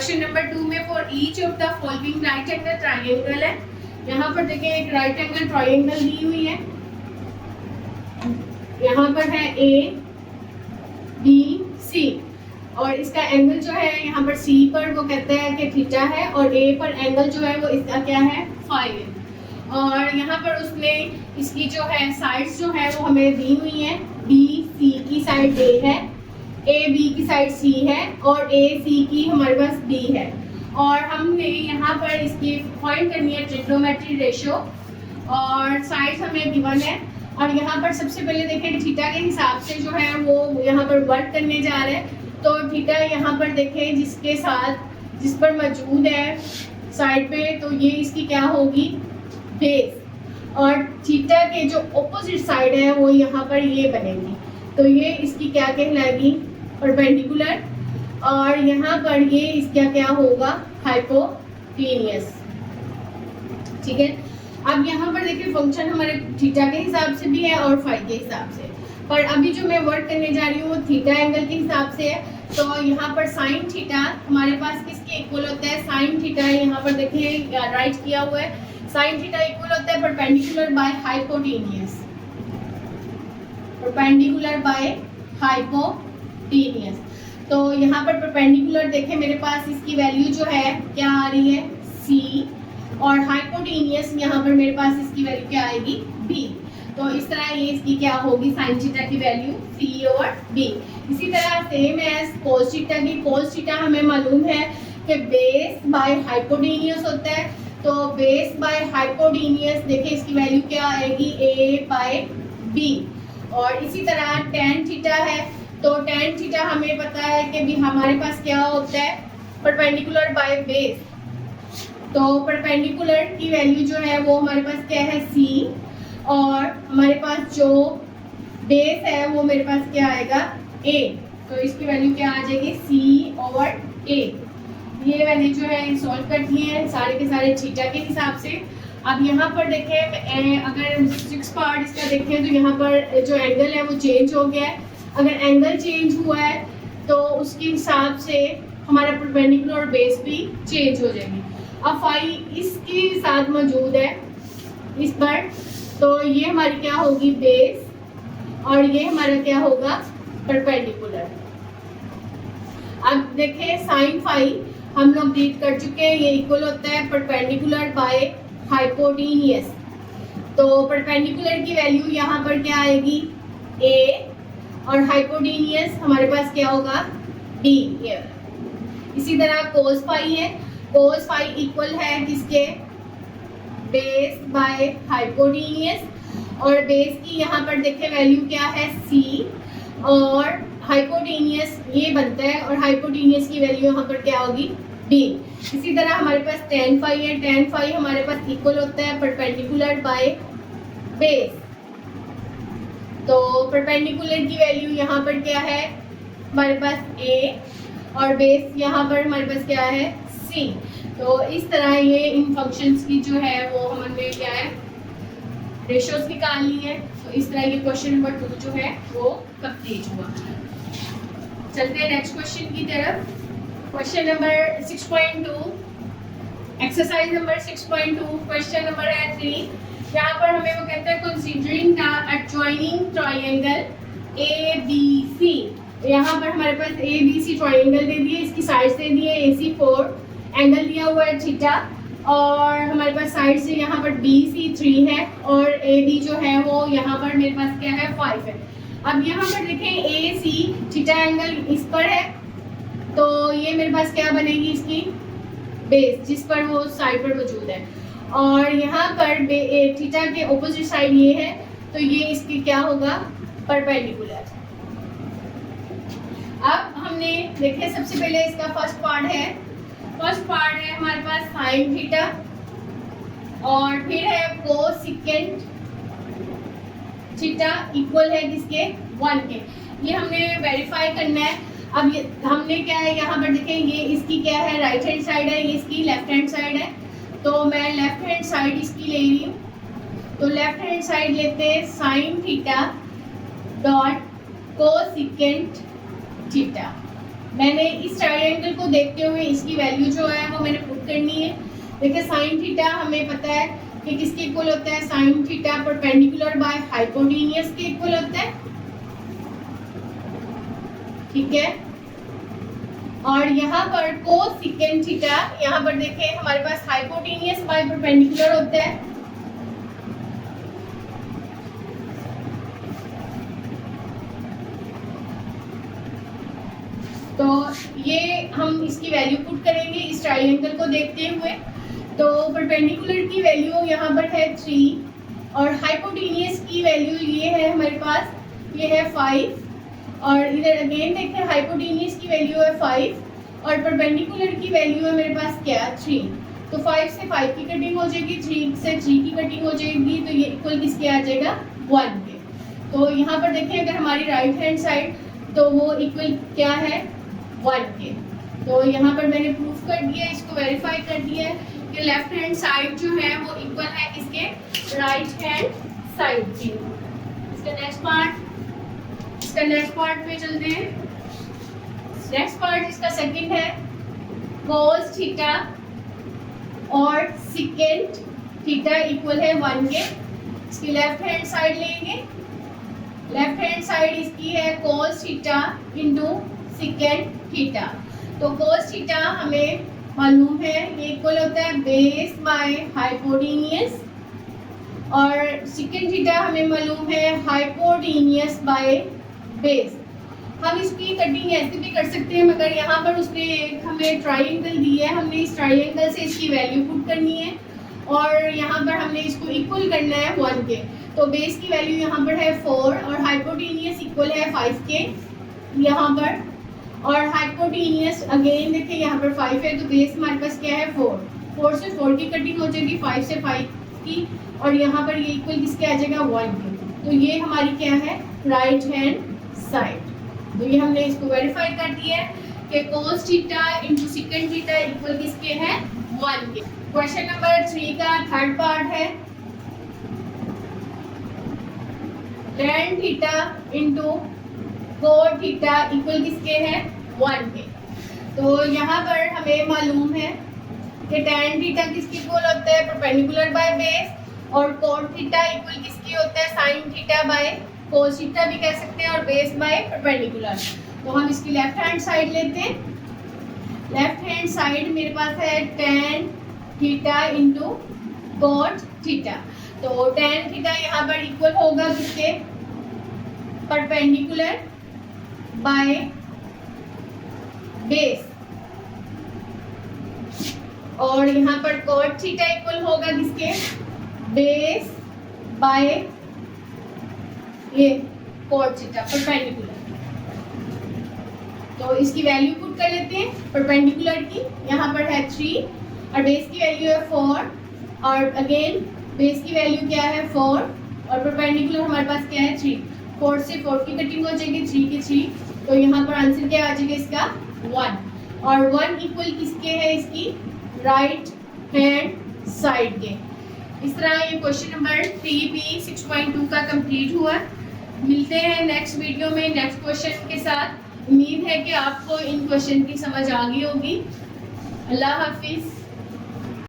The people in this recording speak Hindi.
क्वेश्चन नंबर 2 में for each of the following right angle triangle है। यहाँ पर देखिए एक राइट एंगल ट्राइंगल दी हुई है, यहाँ पर है ए बी सी और इसका एंगल जो है यहाँ पर सी पर वो कहते हैं कि थीटा है और ए पर एंगल जो है वो इसका क्या है फाई है। और यहाँ पर उसने इसकी जो है साइड्स जो है वो हमें दी हुई है, बी सी की साइड ए है, ए बी की साइड सी है और ए सी की हमारे पास बी है। और हमने यहाँ पर इसकी फाइंड करनी है ट्रिग्नोमेट्री रेशियो और साइड्स हमें गिवन है। और यहाँ पर सबसे पहले देखें थीटा के हिसाब से जो है वो यहाँ पर वर्क करने जा रहे हैं। तो थीटा यहाँ पर देखें जिसके साथ जिस पर मौजूद है साइड पे, तो ये इसकी क्या होगी बेस। और थीटा के जो ऑपोजिट साइड है वो यहाँ पर ये बनेगी, तो ये इसकी क्या कहलाएगी परपेंडिकुलर। और यहाँ पर ये इसका क्या होगा हाइपोटेनियस। ठीक है, अब यहाँ पर देखिए फंक्शन हमारे थीटा के हिसाब से भी है और फाई के हिसाब से, पर अभी जो मैं वर्क करने जा रही हूँ वो थीटा एंगल के हिसाब से है। तो यहाँ पर साइन थीटा हमारे पास किसके इक्वल होता है, साइन थीटा यहाँ पर देखिए राइट किया हुआ है, साइन थीटा इक्वल होता है perpendicular by hypotenuse, perpendicular by hypotenuse. तो यहाँ पर परपेंडिकुलर देखें मेरे पास इसकी वैल्यू जो है क्या आ रही है सी और हाइपोटेनियस यहाँ पर मेरे पास इसकी वैल्यू क्या आएगी बी। तो इस तरह ये इसकी क्या होगी साइन थीटा की वैल्यू सी और बी। इसी तरह सेम एज कोस थीटा की, कोस थीटा हमें मालूम है कि बेस बाय हाइपोटेनियस होता है। तो बेस बाय हाइपोटेनियस देखिए इसकी वैल्यू क्या आएगी ए बाय बी। और इसी तरह टेन थीटा है, तो टेन थीटा हमें पता है कि भी हमारे पास क्या होता है परपेंडिकुलर बाय बेस। तो परपेंडिकुलर की वैल्यू जो है वो हमारे पास क्या है सी और हमारे पास जो बेस है वो मेरे पास क्या आएगा ए। तो इसकी वैल्यू क्या आ जाएगी सी और ए। ये वैल्यू जो है सॉल्व करती है सारे के सारे थीटा के हिसाब से। अब यहाँ पर देखें अगर 6 पार्ट इसका देखें तो यहाँ पर जो एंगल है वो चेंज हो गया है। अगर एंगल चेंज हुआ है तो उसके हिसाब से हमारा परपेंडिकुलर और बेस भी चेंज हो जाएगी। अब फाई इसके साथ मौजूद है इस पर, तो ये हमारी क्या होगी बेस और ये हमारा क्या होगा परपेंडिकुलर। अब देखें साइन फाई हम लोग डील कर चुके हैं, ये इक्वल होता है परपेंडिकुलर बाय हाइपोटेनियस। तो परपेंडिकुलर की वैल्यू यहाँ पर क्या आएगी ए और हाइपोटेनियस हमारे पास क्या होगा बी। इसी तरह कोस फाई है, कोस फाई इक्वल है किसके बेस बाय हाइपोटेनियस और बेस की यहाँ पर देखें वैल्यू क्या है सी और हाइपोटेनियस ये बनता है और हाइपोटेनियस की वैल्यू यहाँ पर क्या होगी बी। इसी तरह हमारे पास टेन फाई है, टेन फाई हमारे पास इक्वल होता है परपेंडिकुलर बाय बेस। तो परपेंडिकुलर की वैल्यू यहाँ पर क्या है हमारे पास ए और बेस यहाँ पर हमारे पास क्या है सी। तो इस तरह ये इन फंक्शंस की जो है वो हमने क्या है रेशियोज निकालनी है। तो इस तरह ये क्वेश्चन नंबर 2 जो है वो कंप्लीट हुआ। चलते हैं नेक्स्ट क्वेश्चन की तरफ। Question number 6.2 exercise number 6.2 question number है 3। यहाँ पर हमें वो कहता है considering the adjoining triangle A B C. यहाँ पर हमारे पास ए बी सी ट्रायंगल दे दिए, इसकी साइड से दिए AC 4, एंगल दिया हुआ है थीटा और हमारे पास साइड से यहाँ पर BC 3 है और AB जो है वो यहाँ पर मेरे पास क्या है 5 है। अब यहाँ पर देखें AC थीटा एंगल इस पर है, तो ये मेरे पास क्या बनेगी इसकी बेस जिस पर वो साइड पर मौजूद है। और यहाँ पर थीटा के ऑपोजिट साइड ये है, तो ये इसकी क्या होगा परपेंडिकुलर। अब हमने देखे सबसे पहले इसका फर्स्ट पार्ट है, फर्स्ट पार्ट है हमारे पास साइन थीटा और फिर है कोसेकेंट थीटा इक्वल है किसके 1 के। ये हमने वेरीफाई करना है। अब ये हमने क्या है यहाँ पर देखें ये इसकी क्या है राइट हैंड साइड है, ये इसकी लेफ्ट हैंड साइड है। तो मैं लेफ्ट हैंड साइड इसकी ले रही हूँ। तो लेफ्ट हैंड साइड लेते हैं sine theta dot cosecant theta. मैंने इस ट्रायंगल को देखते हुए इसकी वैल्यू जो है वो मैंने पुट करनी है। देखिए साइन थीटा हमें पता है कि किसके इक्वल होता है, sine theta perpendicular by hypotenuse के इक्वल होता है, ठीक है। और यहाँ पर कोसेकेंट थीटा, यहाँ पर देखें हमारे पास हाइपोटेन्यूज बाय परपेंडिकुलर होता है, तो ये हम इसकी वैल्यू पुट करेंगे इस ट्रायंगल को देखते हुए। तो परपेंडिकुलर की वैल्यू यहाँ पर है 3 और हाइपोटेन्यूज की वैल्यू ये है हमारे पास, ये है 5 और इधर अगेन देखते हैं हाइपोटेन्यूज की वैल्यू है 5 और परपेंडिकुलर की वैल्यू है मेरे पास क्या, 3। तो 5 से 5 की कटिंग हो जाएगी, 3 से 3 की कटिंग हो जाएगी, तो ये इक्वल किसके आ जाएगा, 1 के। तो यहाँ पर देखें अगर हमारी राइट हैंड साइड तो वो इक्वल क्या है, 1 के। तो यहाँ पर मैंने प्रूफ कर दिया, इसको वेरीफाई कर दिया है कि लेफ्ट हैंड साइड जो है वो इक्वल है इसके राइट हैंड साइड की। इसका नेक्स्ट पार्ट पे चलते हैं। नेक्स्ट पार्ट इसका सेकंड है, cos थीटा और सेकेंट थीटा इक्वल है 1 के। इसकी लेफ्ट हैंड साइड लेंगे, लेफ्ट हैंड साइड इसकी है cos theta into secant theta. तो cos थीटा हमें मालूम है ये इक्वल होता है बेस बाय हाइपोटेन्यूज और सेकेंट थीटा हमें मालूम है हाइपोटेन्यूज बाय बेस। हम इसकी कटिंग ऐसे भी कर सकते हैं, मगर यहाँ पर उसने एक हमें ट्रायंगल दिया है, हमने इस ट्रायंगल से इसकी वैल्यू पुट करनी है और यहाँ पर हमने इसको इक्वल करना है 1 के। तो बेस की वैल्यू यहाँ पर है 4 और हाइपोटेन्यूज इक्वल है 5 के यहाँ पर। और हाइपोटेन्यूज अगेन देखिए यहाँ पर 5 है तो बेस हमारे पास क्या है 4 से 4 की कटिंग हो जाएगी, 5 से 5 की, और यहाँ पर ये इक्वल किसके आ जाएगा 1 के। तो ये हमारी क्या है राइट हैंड साइड। तो ये हमने इसको वेरीफाई कर दिया है कि cos theta into secant theta equal किसके है 1 के। क्वेश्चन नंबर 3 का थर्ड पार्ट है tan theta into cot theta equal किसके है 1 के। तो यहाँ पर हमें मालूम है कि tan थीटा किसके इक्वल होता है, परपेंडिकुलर बाय बेस, और cot थीटा इक्वल किसके होता है, sin theta by cos theta भी कह सकते हैं, और बेस बाय परपेंडिकुलर। तो हम इसकी लेफ्ट हैंड साइड लेते हैं। लेफ्ट हैंड साइड मेरे पास है tan theta into cot theta. तो tan थीटा यहाँ पर इक्वल होगा किसके, परपेंडिकुलर बाय बेस, और यहाँ पर cot थीटा इक्वल होगा किसके, बेस बाय ये cot थीटा परपेंडिकुलर। तो इसकी वैल्यू पुट कर लेते हैं परपेंडिकुलर की, यहाँ पर है 3 और बेस की वैल्यू है 4 और अगेन बेस की वैल्यू क्या है 4 और परपेंडिकुलर हमारे पास क्या है 3। 4 से 4 की कटिंग हो जाएगी, 3 की 3, तो यहाँ पर आंसर क्या आ जाएगा इसका 1, और 1 इक्वल किसके है, इसकी राइट हैंड साइड के। इस तरह ये क्वेश्चन नंबर 3B 6.2 का कंप्लीट हुआ। मिलते हैं नेक्स्ट वीडियो में नेक्स्ट क्वेश्चन के साथ। उम्मीद है कि आपको इन क्वेश्चन की समझ आ गई होगी। अल्लाह हाफिज़।